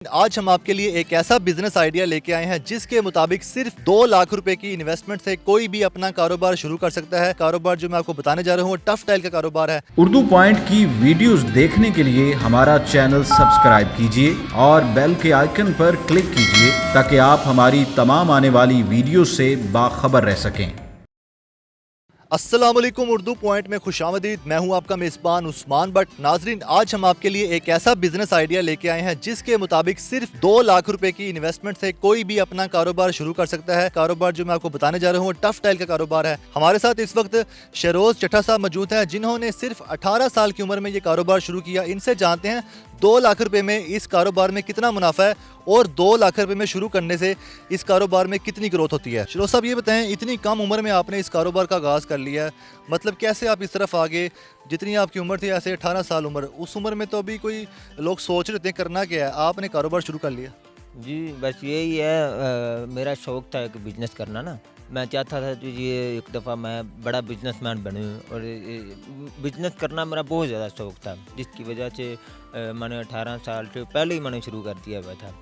आज हम आपके लिए एक ऐसा बिजनेस आइडिया लेके आए हैं जिसके मुताबिक सिर्फ 2 लाख रुपए की इन्वेस्टमेंट से कोई भी अपना कारोबार शुरू कर सकता है। कारोबार जो मैं आपको बताने जा रहा हूँ वो टफ टाइल का कारोबार है। उर्दू पॉइंट की वीडियोस देखने के लिए हमारा चैनल सब्सक्राइब कीजिए और बेल के आइकन पर क्लिक कीजिए ताकि आप हमारी तमाम आने वाली वीडियो से बाखबर रह सकें। अस्सलाम वालेकुम, उर्दू पॉइंट में खुशामदीद। मैं हूं आपका मेज़बान उस्मान बट। नाजरीन, आज हम आपके लिए एक ऐसा बिजनेस आइडिया लेके आए हैं जिसके मुताबिक सिर्फ 2 लाख रुपए की इन्वेस्टमेंट से कोई भी अपना कारोबार शुरू कर सकता है। कारोबार जो मैं आपको बताने जा रहा हूँ वो टफ टाइल का कारोबार है। हमारे साथ इस वक्त शरोज चट्टा साहब मौजूद हैं जिन्होंने सिर्फ 18 साल की उम्र में ये कारोबार शुरू किया। इनसे जानते हैं 2 लाख रुपए में इस कारोबार में कितना मुनाफा है और 2 लाख रुपए में शुरू करने से इस कारोबार में कितनी ग्रोथ होती है। शरोज साहब, ये बताएं, इतनी कम उम्र में आपने इस कारोबार का आगाज़ कर लिया है, मतलब कैसे आप इस तरफ आ गए? जितनी आपकी उम्र थी ऐसे 18 साल उम्र, उस उम्र में तो अभी कोई लोग सोच रहे थे करना क्या है, आपने कारोबार शुरू कर लिया। जी बस यही है, मेरा शौक़ था एक बिज़नेस करना ना। मैं चाहता था कि ये एक दफ़ा मैं बड़ा बिजनेसमैन बनूं और बिज़नेस करना मेरा बहुत ज़्यादा शौक़ था, जिसकी वजह से मैंने 18 साल से पहले ही मैंने शुरू कर दिया हुआ था।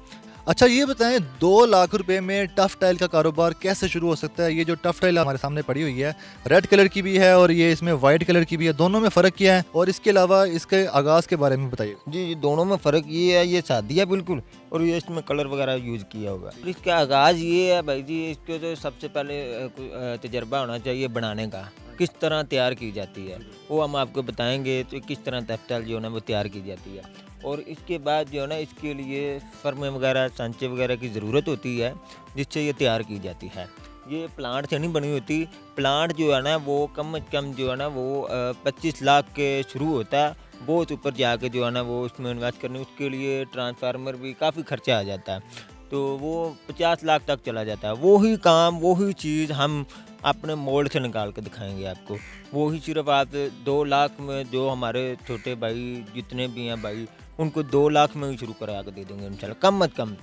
अच्छा, ये बताएं 2 लाख रुपए में टफ टाइल का कारोबार कैसे शुरू हो सकता है? ये जो टफ टाइल हमारे सामने पड़ी हुई है, रेड कलर की भी है और ये इसमें वाइट कलर की भी है, दोनों में फ़र्क क्या है? और इसके अलावा इसके आगाज़ के बारे में बताइए। जी दोनों में फ़र्क ये है, ये सादी है बिल्कुल और ये इसमें कलर वगैरह यूज़ किया हुआ है। इसका आगाज़ ये है भाई जी, इसको तो सबसे पहले तजर्बा होना चाहिए बनाने का, किस तरह तैयार की जाती है वो हम आपको बताएंगे। तो किस तरह टफ टाइल जो है ना वो तैयार की जाती है और इसके बाद जो है ना इसके लिए फर्मे वगैरह सांचे वगैरह की ज़रूरत होती है जिससे ये तैयार की जाती है। ये प्लांट से नहीं बनी होती। प्लांट जो है ना वो कम से कम जो है ना वो 25 लाख के शुरू होता है, बहुत ऊपर जाके जो है ना वो उसमें इन्वेस्ट करने, उसके लिए ट्रांसफार्मर भी काफ़ी खर्चा आ जाता है, तो वो 50 लाख तक चला जाता है। वही काम वही चीज़ हम अपने मोल्ड से निकाल के दिखाएंगे आपको। वही सिर्फ आप 2 लाख में, जो हमारे छोटे भाई जितने भी हैं भाई, उनको 2 लाख में ही शुरू करा के दे देंगे इंशाल्लाह, कम मत कम।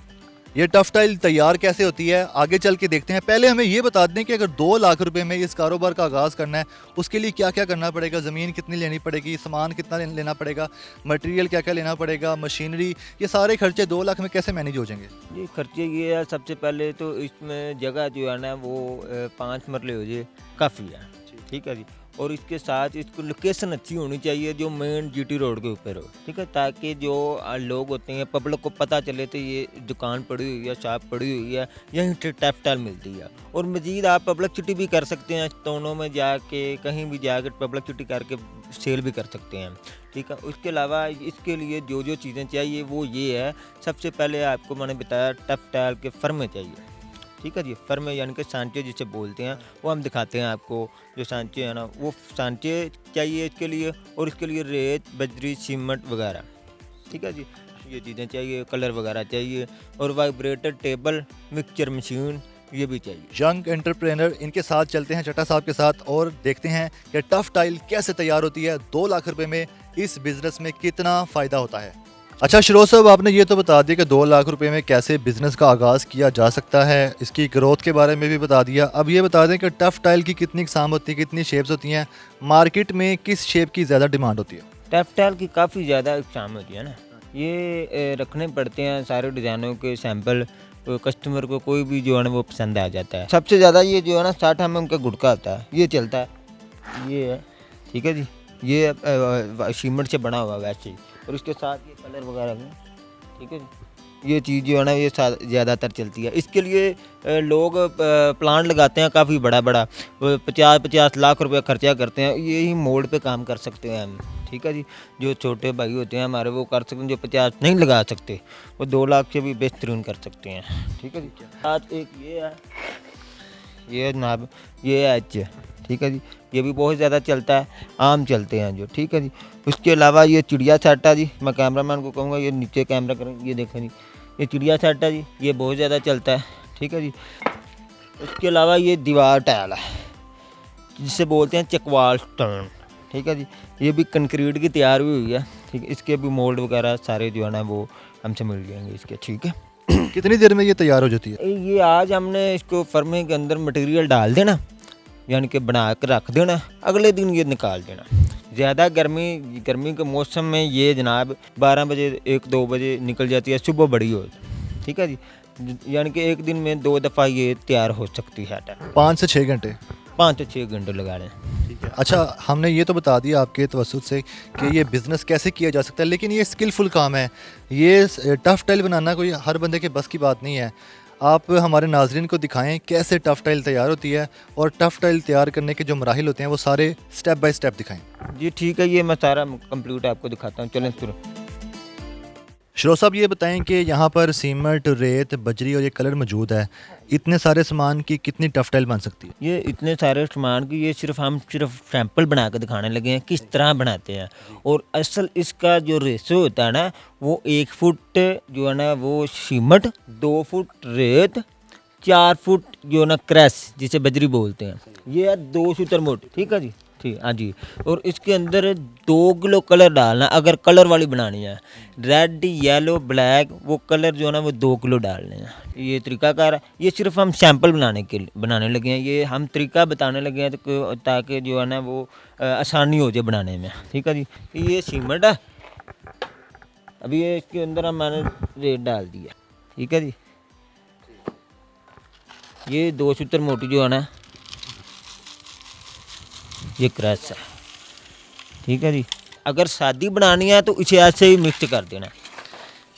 ये टफ टाइल तैयार कैसे होती है आगे चल के देखते हैं। पहले हमें ये बता दें कि अगर 2 लाख रुपए में इस कारोबार का आगाज़ करना है उसके लिए क्या क्या करना पड़ेगा? ज़मीन कितनी लेनी पड़ेगी, सामान कितना लेना पड़ेगा, मटेरियल क्या क्या लेना पड़ेगा, मशीनरी, ये सारे खर्चे 2 लाख में कैसे मैनेज हो जाएंगे? ये खर्चे ये है, सबसे पहले तो इसमें जगह जो है ना वो 5 मरले हो जाए काफ़ी है, ठीक है जी। और इसके साथ इसको लोकेशन अच्छी होनी चाहिए जो मेन जीटी रोड के ऊपर हो, ठीक है, ताकि जो लोग होते हैं पब्लिक को पता चले तो ये दुकान पड़ी हुई है, शॉप पड़ी हुई है, यहीं से टफ टाइल मिलती है। और मज़ीद आप पब्लिसिटी भी कर सकते हैं, दोनों में जाके कहीं भी जाकर पब्लिसिटी करके सेल भी कर सकते हैं, ठीक है। उसके अलावा इसके लिए जो जो चीज़ें चाहिए वो ये है, सबसे पहले आपको मैंने बताया टफ टाइल के फर्मे चाहिए, ठीक है जी। फर्मे यानी कि सांचे जिसे बोलते हैं, वो हम दिखाते हैं आपको। जो सांचे हैं ना वो सांचे चाहिए इसके लिए, और इसके लिए रेत बजरी सीमेंट वगैरह, ठीक है जी, ये चीज़ें चाहिए। कलर वगैरह चाहिए और वाइब्रेटर टेबल, मिक्सचर मशीन ये भी चाहिए। यंग एंटरप्रेनर, इनके साथ चलते हैं चट्टा साहब के साथ और देखते हैं कि टफ टाइल कैसे तैयार होती है। 2 लाख रुपए में इस बिज़नेस में कितना फ़ायदा होता है। अच्छा शरोज साहब, आपने ये तो बता दिया कि 2 लाख रुपए में कैसे बिज़नेस का आगाज़ किया जा सकता है, इसकी ग्रोथ के बारे में भी बता दिया। अब ये बता दें कि टफ टाइल की कितनी इकसाम होती है, कितनी शेप्स होती हैं, मार्केट में किस शेप की ज़्यादा डिमांड होती है? टफ टाइल की काफ़ी ज़्यादा इकसाम होती है ना, ये रखने पड़ते हैं सारे डिज़ाइनों के सैंपल, कस्टमर को कोई भी जो है ना वो पसंद आ जाता है। सबसे ज़्यादा ये जो है ना 60 mm का गुटका होता है, ये चलता है, ये है, ठीक है जी। ये सीमेंट से बना हुआ वैसे ही, और इसके साथ ये कलर वगैरह भी, ठीक है जी। ये चीज़ जो है ना ये ज़्यादातर चलती है। इसके लिए लोग प्लांट लगाते हैं काफ़ी बड़ा बड़ा, 50-50 लाख रुपए खर्चा करते हैं। यही मोल्ड पे काम कर सकते हैं हम, ठीक है जी। जो छोटे भाई होते हैं हमारे वो कर सकते हैं, जो 50 नहीं लगा सकते वो 2 लाख से भी बेहतरीन कर सकते हैं, ठीक है जी। साथ एक ये है, ये जनाब ये है एच, ठीक है जी, ये भी बहुत ज़्यादा चलता है, आम चलते हैं जो, ठीक है जी। उसके अलावा ये चिड़िया सेट है जी, मैं कैमरामैन को कहूँगा ये नीचे कैमरा करें, ये देखें जी, ये चिड़िया सेट है जी, ये बहुत ज़्यादा चलता है, ठीक है जी। उसके अलावा ये दीवार टाइल है जिसे बोलते हैं चकवाल स्टोन, ठीक है जी, ये भी कंक्रीट की तैयार हुई है, ठीक है। इसके भी मोल्ड वगैरह सारे जो है ना वो हमसे मिल जाएंगे इसके, ठीक है। कितनी देर में ये तैयार हो जाती है? ये आज हमने इसको फर्मे के अंदर मटेरियल डाल देना, यानी कि बना कर रख देना, अगले दिन ये निकाल देना। ज़्यादा गर्मी के मौसम में ये जनाब 12 बजे 1-2 बजे निकल जाती है, सुबह बड़ी हो, ठीक है जी। यानी कि एक दिन में 2 दफ़ा ये तैयार हो सकती है आटा। 5 से 6 घंटे। 5 से 6 घंटे लगा लें। ठीक है। अच्छा, हमने ये तो बता दिया आपके तवज्जुह से कि ये बिज़नेस कैसे किया जा सकता है, लेकिन ये स्किलफुल काम है। ये टफ़ टाइल बनाना कोई हर बंदे के बस की बात नहीं है। आप हमारे नाज़रीन को दिखाएं कैसे टफ़ टाइल तैयार होती है, और टफ़ टाइल तैयार करने के जो मराहिल होते हैं वो सारे स्टेप बाय स्टेप दिखाएं। जी ठीक है, ये मैं सारा कंप्लीट आपको दिखाता हूँ, चलें शुरू। शरोफ साहब, ये बताएं कि यहाँ पर सीमेंट, रेत, बजरी और ये कलर मौजूद है, इतने सारे सामान की कितनी टफ़ टाइल बन सकती है? ये इतने सारे सामान की ये हम सिर्फ सैंपल बना कर दिखाने लगे हैं किस तरह बनाते हैं। और असल इसका जो रेशो होता है ना, वो 1 फुट जो है ना वो सीमेंट, 2 फुट रेत, 4 फुट जो है ना क्रैश जिसे बजरी बोलते हैं, ये है 2 सूतर मोटी, ठीक है जी, ठीक, हाँ जी। और इसके अंदर 2 किलो कलर डालना, अगर कलर वाली बनानी है, रेड, येलो, ब्लैक, वो कलर जो है ना वो 2 किलो डालने हैं। ये तरीकाकार है। ये सिर्फ हम सैंपल बनाने लगे हैं, ये हम तरीका बताने लगे हैं ताकि जो है ना वो आसानी हो जाए बनाने में, ठीक है जी। ये सीमेंट है, अभी ये इसके अंदर मैंने रेत डाल दिया, ठीक है जी। ये 2 सूतर मोटी जो है ना ये क्रैश है, ठीक है जी। अगर सादी बनानी है तो इसे ऐसे ही मिक्स कर देना,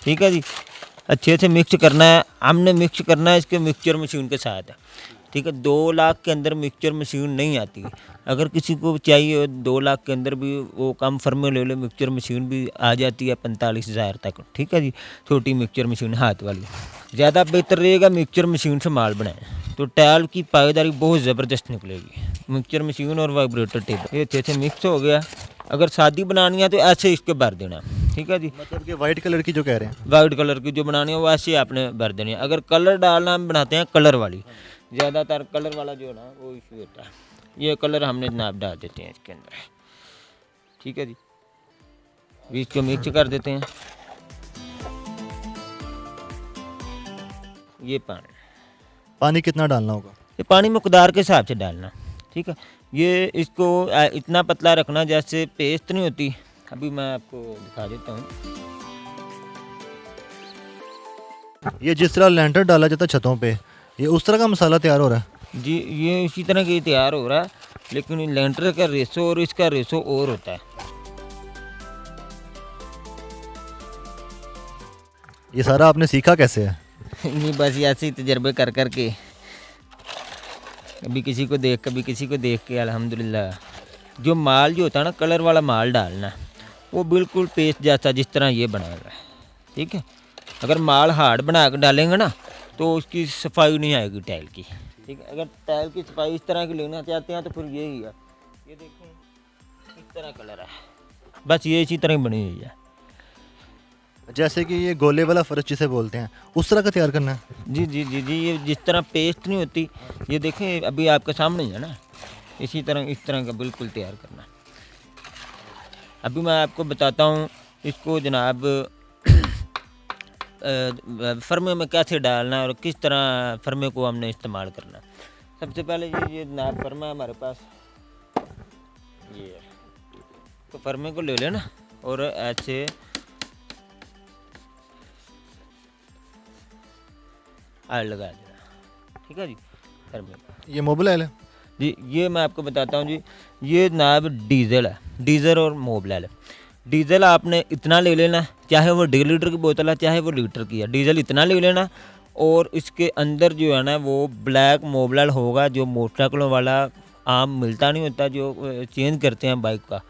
ठीक है जी। अच्छे से मिक्स करना है, हमने मिक्स करना है इसके मिक्सचर मशीन के साथ, ठीक है। 2 लाख के अंदर मिक्सचर मशीन नहीं आती। अगर किसी को चाहिए 2 लाख के अंदर भी वो कम फर्मे ले लो, मिक्सचर मशीन भी आ जाती है 45,000 तक, ठीक है जी। छोटी मिक्सचर मशीन हाथ वाली। ज़्यादा बेहतर रहेगा मिक्सचर मशीन से माल बनाएं तो टाइल की पायदारी बहुत ज़बरदस्त निकलेगी। मिक्सचर मशीन और वाइब्रेटर टेबल ये अच्छे से मिक्स हो गया। अगर शादी बनानी है तो ऐसे इसके भर देना, ठीक है जी। मतलब कि वाइट कलर की जो कह रहे हैं? वाइट कलर की जो बनानी है वो ऐसे आपने भर देनी है। अगर कलर डालना हम बनाते हैं कलर वाली, ज़्यादातर कलर वाला जो है ना वो इशू होता है। ये कलर हमने जनाब डाल देते हैं इसके अंदर, ठीक है जी। बीच को मिक्स कर देते हैं। ये पानी कितना डालना होगा? ये पानी मकदार के हिसाब से डालना, ठीक है। ये इसको इतना पतला रखना जैसे पेस्ट नहीं होती। अभी मैं आपको दिखा देता हूँ। ये जिस तरह लेंटर डाला जाता है छतों पे, ये उस तरह का मसाला तैयार हो रहा है? जी ये इसी तरह की तैयार हो रहा है, लेकिन लेंटर का रेशो और इसका रेशो और होता है। ये सारा आपने सीखा कैसे है? नहीं बस ऐसे ही तजर्बे कर कर के, कभी किसी को देख के अल्हम्दुलिल्लाह। जो माल जो होता है ना कलर वाला माल डालना, वो बिल्कुल पेस्ट जैसा जिस तरह ये बना हुआ है, ठीक है। अगर माल हार्ड बना कर डालेंगे ना तो उसकी सफाई नहीं आएगी टाइल की, ठीक है। अगर टाइल की सफाई इस तरह की लेना चाहते हैं तो फिर यही है, ये देखें इस तरह कलर है, बस ये इसी तरह बनी हुई है। जैसे कि ये गोले वाला फर्श जिसे बोलते हैं, उस तरह का तैयार करना है? जी जी जी जी, ये जिस तरह पेस्ट नहीं होती, ये देखें अभी आपके सामने ही है ना, इसी तरह इस तरह का बिल्कुल तैयार करना। अभी मैं आपको बताता हूँ इसको जनाब फर्मे में कैसे डालना और किस तरह फर्मे को हमने इस्तेमाल करना। सबसे पहले ये जनाब फर्मा है हमारे पास, ये है। तो फर्मे को ले लेना और ऐसे आग लगा देना, ठीक है जी। फर्मे ये मोबिल है जी, ये मैं आपको बताता हूँ जी, ये जनाब डीज़ल है, डीज़ल और मोबिल है। डीज़ल आपने इतना ले लेना, चाहे वो 1.5 लीटर की बोतल है चाहे वो लीटर की है, डीज़ल इतना ले लेना। और इसके अंदर जो है ना वो ब्लैक मोबिल होगा, जो मोटरसाइकिलों वाला आम मिलता नहीं होता, जो चेंज करते हैं बाइक का,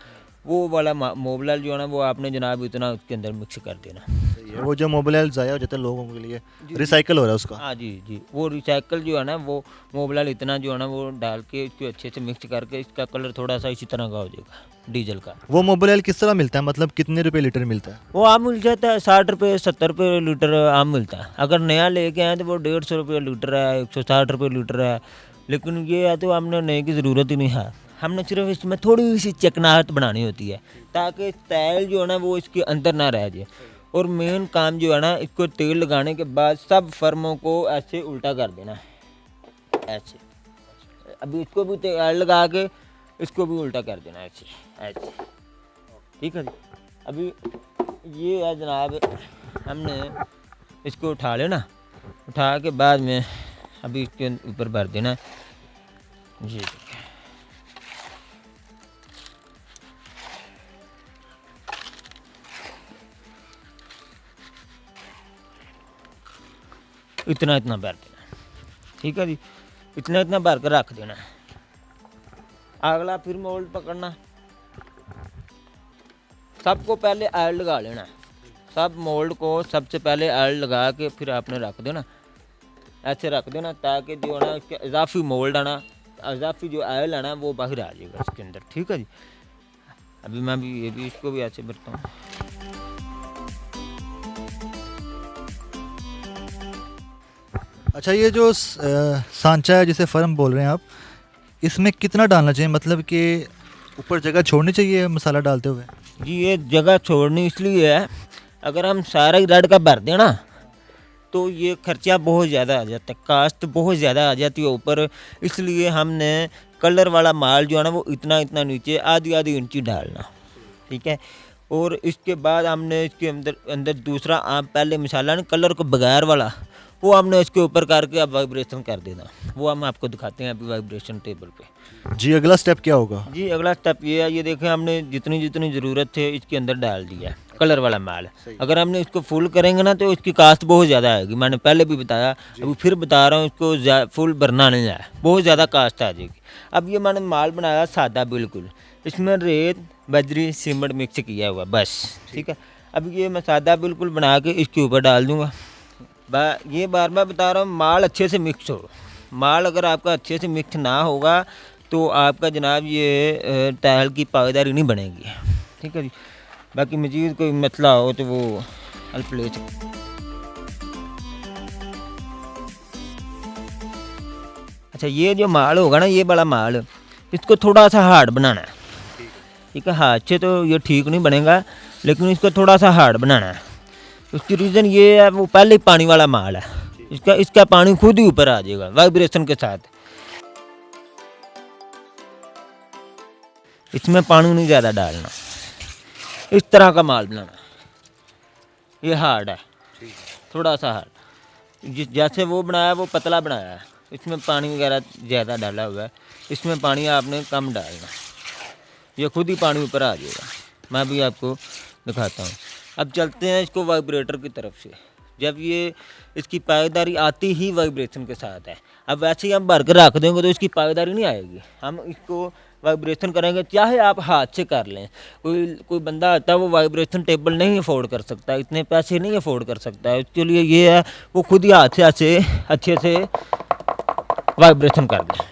वो वाला मोबिल जो है ना वो आपने जनाब इतना उसके अंदर मिक्स कर देना। वो जो मोबिल ज़ाया हो जाता है लोगों के लिए, रिसाइकल हो रहा है उसका? हाँ जी जी, वो रिसाइकल जो है ना वो मोबिल इतना जो है ना वो डाल के इसको अच्छे से मिक्स करके इसका कलर थोड़ा सा इसी तरह का हो जाएगा डीजल का। वो मोबिल किस तरह मिलता है, मतलब कितने रुपए लीटर मिलता है? वो आम मिल जाता है 60 रुपये 70 रुपये लीटर आम मिलता है। अगर नया लेके आए तो वो 150 रुपये लीटर है, 160 रुपये लीटर है। लेकिन ये है तो हमने नए की ज़रूरत ही नहीं है, हमने सिर्फ इसमें थोड़ी सी चिकनाहट बनानी होती है ताकि तेल जो है ना वो इसके अंदर ना रह जाए। और मेन काम जो है ना, इसको तेल लगाने के बाद सब फर्मों को ऐसे उल्टा कर देना है, ऐसे। अभी इसको भी तेल लगा के इसको भी उल्टा कर देना है ऐसे ऐसे। ठीक है जी। अभी ये है जनाब, हमने इसको उठा लेना, उठा के बाद में अभी इसके ऊपर भर देना है। ये देखिए, इतना इतना भर देना है। ठीक है जी, इतना इतना भर कर रख देना है। अगला फिर मोल्ड पकड़ना, सबको पहले ऑयल लगा लेना है। सब मोल्ड को सबसे पहले ऑयल लगा के फिर आपने रख देना, ऐसे रख देना, ताकि जो है ना उसके इजाफी मोल्ड आना, इजाफी जो ऑयल आना वो बाहर आ जाएगा इसके अंदर। ठीक है जी। अभी मैं भी ये भी इसको भी ऐसे भरता हूँ। अच्छा, ये जो सांचा है जिसे फर्म बोल रहे हैं आप, इसमें कितना डालना चाहिए, मतलब कि ऊपर जगह छोड़नी चाहिए मसाला डालते हुए? जी, ये जगह छोड़नी इसलिए है, अगर हम सारा ही रड का भर दें ना तो ये खर्चा बहुत ज़्यादा आ जाता है, कास्ट बहुत ज़्यादा आ जाती है ऊपर। इसलिए हमने कलर वाला माल जो है ना वो इतना इतना नीचे आधी आधी इंची डालना। ठीक है। और इसके बाद हमने इसके अंदर अंदर दूसरा आप पहले मसाला ना कलर को बगैर वाला वो हमने इसके ऊपर करके अब वाइब्रेशन कर देना। वो हम आपको दिखाते हैं अभी वाइब्रेशन टेबल पे। जी, अगला स्टेप क्या होगा? जी, अगला स्टेप ये है, ये देखें हमने जितनी जितनी ज़रूरत है इसके अंदर डाल दिया है कलर वाला माल। अगर हमने इसको फुल करेंगे ना तो इसकी कास्ट बहुत ज़्यादा आएगी। मैंने पहले भी बताया, अभी फिर बता रहा हूँ, इसको फुल भरना नहीं है, बहुत ज़्यादा कास्ट आ जाएगी। अब ये मैंने माल बनाया सादा बिल्कुल, इसमें रेत बजरी सीमेंट मिक्स किया हुआ बस। ठीक है। अब ये मैं सादा बिल्कुल बना के इसके ऊपर डाल दूँगा। ये बार बार बता रहा हूँ, माल अच्छे से मिक्स हो। माल अगर आपका अच्छे से मिक्स ना होगा तो आपका जनाब ये टाइल की पावेदारी नहीं बनेगी। ठीक है जी। बाकी मजीद कोई मसला हो तो वो हेल्प ले सकते। अच्छा, ये जो माल होगा ना, ये बड़ा माल, इसको थोड़ा सा हार्ड बनाना है। ठीक है, हाथ से तो ये ठीक नहीं बनेगा, लेकिन इसको थोड़ा सा हार्ड बनाना है। उसकी रीज़न ये है, वो पहले ही पानी वाला माल है, इसका पानी खुद ही ऊपर आ जाएगा वाइब्रेशन के साथ। इसमें पानी नहीं ज़्यादा डालना, इस तरह का माल बनाना। ये हार्ड है, थोड़ा सा हार्ड। जैसे वो बनाया वो पतला बनाया है, इसमें पानी वगैरह ज़्यादा डाला हुआ है, इसमें पानी आपने कम डालना, ये खुद ही पानी ऊपर आ जाएगा। मैं भी आपको दिखाता हूँ। अब चलते हैं इसको वाइब्रेटर की तरफ से। जब ये इसकी पायदारी आती ही वाइब्रेशन के साथ है। अब वैसे ही हम भर कर रख देंगे तो इसकी पायदारी नहीं आएगी। हम इसको वाइब्रेशन करेंगे, चाहे आप हाथ से कर लें। कोई बंदा आता है वो वाइब्रेशन टेबल नहीं अफोर्ड कर सकता, इतने पैसे नहीं अफोर्ड कर सकता है, उसके लिए ये है वो खुद ही हाथ से अच्छे से वाइब्रेशन कर ले।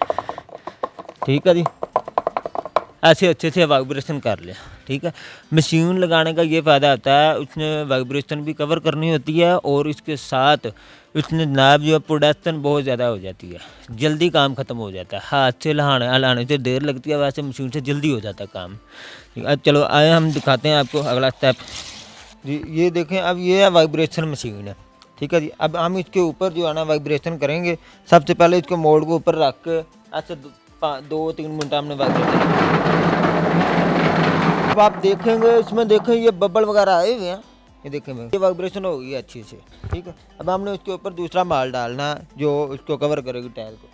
ठीक है जी, ऐसे अच्छे से वाइब्रेशन कर ले। ठीक है। मशीन लगाने का ये फ़ायदा होता है, उसने वाइब्रेशन भी कवर करनी होती है और इसके साथ उसने जनाब जो प्रोडक्शन बहुत ज़्यादा हो जाती है, जल्दी काम ख़त्म हो जाता है। हाथ से हलाने से देर लगती है, वैसे मशीन से जल्दी हो जाता है काम। ठीक है। चलो आए हम दिखाते हैं आपको अगला स्टेप। जी, ये देखें, अब ये है वाइब्रेशन मशीन है। ठीक है जी। अब हम इसके ऊपर जो है ना वाइब्रेशन करेंगे। सबसे पहले इसको मोल्ड को ऊपर रख के ऐसे 2-3 मिनट हमने वाइब्रेशन। अब आप देखेंगे इसमें, देखें ये बबल वगैरह आए हुए हैं, ये देखें ये वाइब्रेशन हो गई है अच्छी से। ठीक है। अब हमने उसके ऊपर दूसरा माल डालना है जो उसको कवर करेगी टाइल को।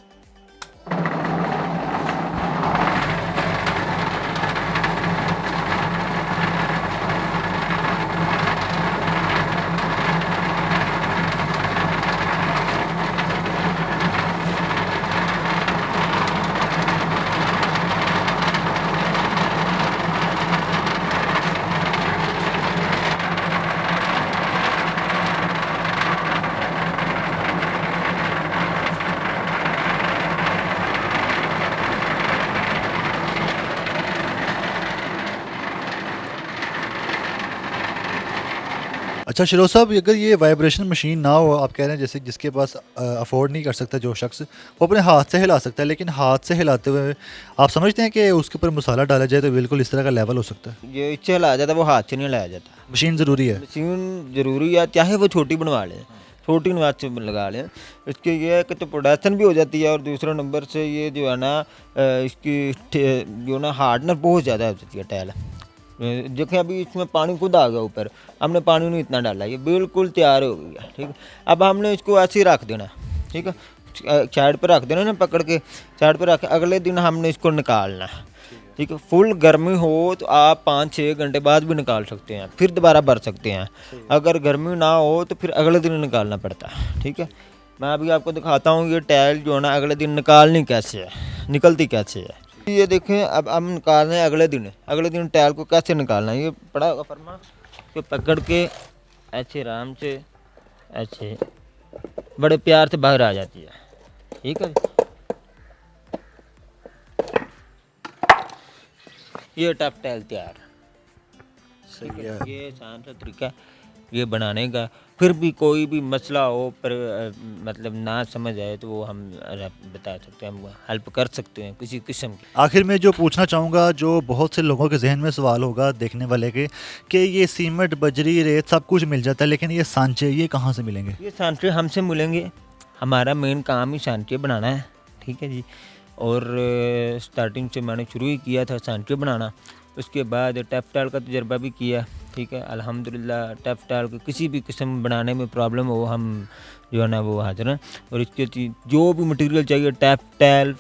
अच्छा शिरोज साहब, अगर ये वाइब्रेशन मशीन ना हो, आप कह रहे हैं जैसे जिसके पास अफोर्ड नहीं कर सकता जो शख्स, वो अपने हाथ से हिला सकता है, लेकिन हाथ से हिलाते हुए आप समझते हैं कि उसके ऊपर मसाला डाला जाए तो बिल्कुल इस तरह का लेवल हो सकता है? ये इससे हिलाया जाता है, वो हाथ से नहीं हिलाया जाता। मशीन ज़रूरी है? मशीन ज़रूरी है, चाहे वो छोटी बनवा लें, छोटी नवाज से लगा लें। इसके ये है कि तो प्रोडक्शन भी हो जाती है और दूसरा नंबर से ये जो है ना इसकी जो ना हार्डनेस बहुत ज़्यादा हो जाती है टाइल। देखें अभी इसमें पानी खुद आ गया ऊपर, हमने पानी नहीं इतना डाला, ये बिल्कुल तैयार हो गया। ठीक है, अब हमने इसको ऐसे ही रख देना। ठीक है, साइड पर रख देना ना, पकड़ के साइड पर रख, अगले दिन हमने इसको निकालना। ठीक है, फुल गर्मी हो तो आप 5-6 घंटे बाद भी निकाल सकते हैं, फिर दोबारा भर सकते हैं। अगर गर्मी ना हो तो फिर अगले दिन निकालना पड़ता है। ठीक है, मैं अभी आपको दिखाता हूँ ये टाइल जो है ना अगले दिन निकालनी कैसे है, निकलती कैसे है। ये देखें, अब हम निकाल रहे हैं अगले दिन टाइल को कैसे निकालना है। ये पड़ा होगा फरमा कि पकड़ के ऐसे आराम से ऐसे बड़े प्यार से बाहर आ जाती है। ठीक है, ये टफ टाइल तैयार। सही है। ये आसान सा तरीका है ये बनाने का। फिर भी कोई भी मसला हो पर मतलब ना समझ आए तो वो हम बता सकते हैं, हम हेल्प कर सकते हैं किसी किस्म की। आखिर में जो पूछना चाहूँगा, जो बहुत से लोगों के जहन में सवाल होगा देखने वाले के, कि ये सीमेंट, बजरी, रेत सब कुछ मिल जाता है, लेकिन ये सांचे ये कहाँ से मिलेंगे? ये सांचे हमसे मिलेंगे, हमारा मेन काम ही सांचे बनाना है। ठीक है जी, और स्टार्टिंग से मैंने शुरू ही किया था सांचे बनाना, उसके बाद टेफ्टाइल का तजर्बा भी किया। ठीक है, अल्हम्दुलिल्लाह टेफ्टाइल को किसी भी किस्म बनाने में प्रॉब्लम हो हम जो है ना वो हाजिर हैं। और इसके जो भी मटेरियल चाहिए टेफ्टाइल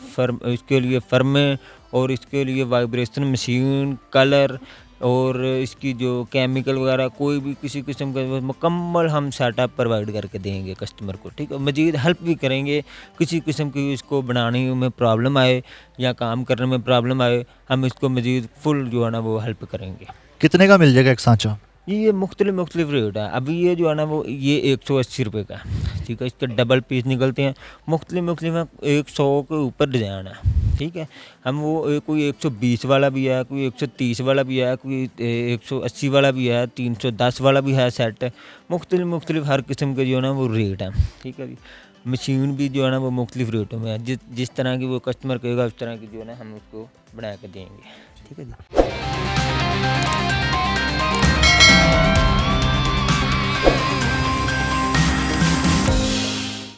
इसके लिए फर्मे, और इसके लिए वाइब्रेशन मशीन, कलर, और इसकी जो केमिकल वगैरह कोई भी किसी किस्म का मुकम्मल हम सेटअप प्रोवाइड करके देंगे कस्टमर को। ठीक है, मज़ीद हेल्प भी करेंगे, किसी किस्म की इसको बनाने में प्रॉब्लम आए या काम करने में प्रॉब्लम आए, हम इसको मज़ीद फुल जो है ना वो हेल्प करेंगे। कितने का मिल जाएगा एक सांचा? ये मुख्तलिफ रेट है। अभी ये जो है ना वो ये 180 रुपये का है। ठीक है, इसके डबल पीस निकलते हैं, मुख्तलिफ 100 के ऊपर डिज़ाइन है। ठीक है, हम वो कोई 120 वाला भी है, कोई 130 वाला भी है, कोई 180 वाला भी है, 310 वाला भी है सेट। मुख्तलिफ हर किस्म के जो है ना वो रेट हैं। ठीक है जी, मशीन भी जो है ना वो मुख्तलिफ रेटों में है, जिस तरह की वो कस्टमर कहेगा उस तरह की जो है ना हम उसको बना के देंगे। ठीक है जी।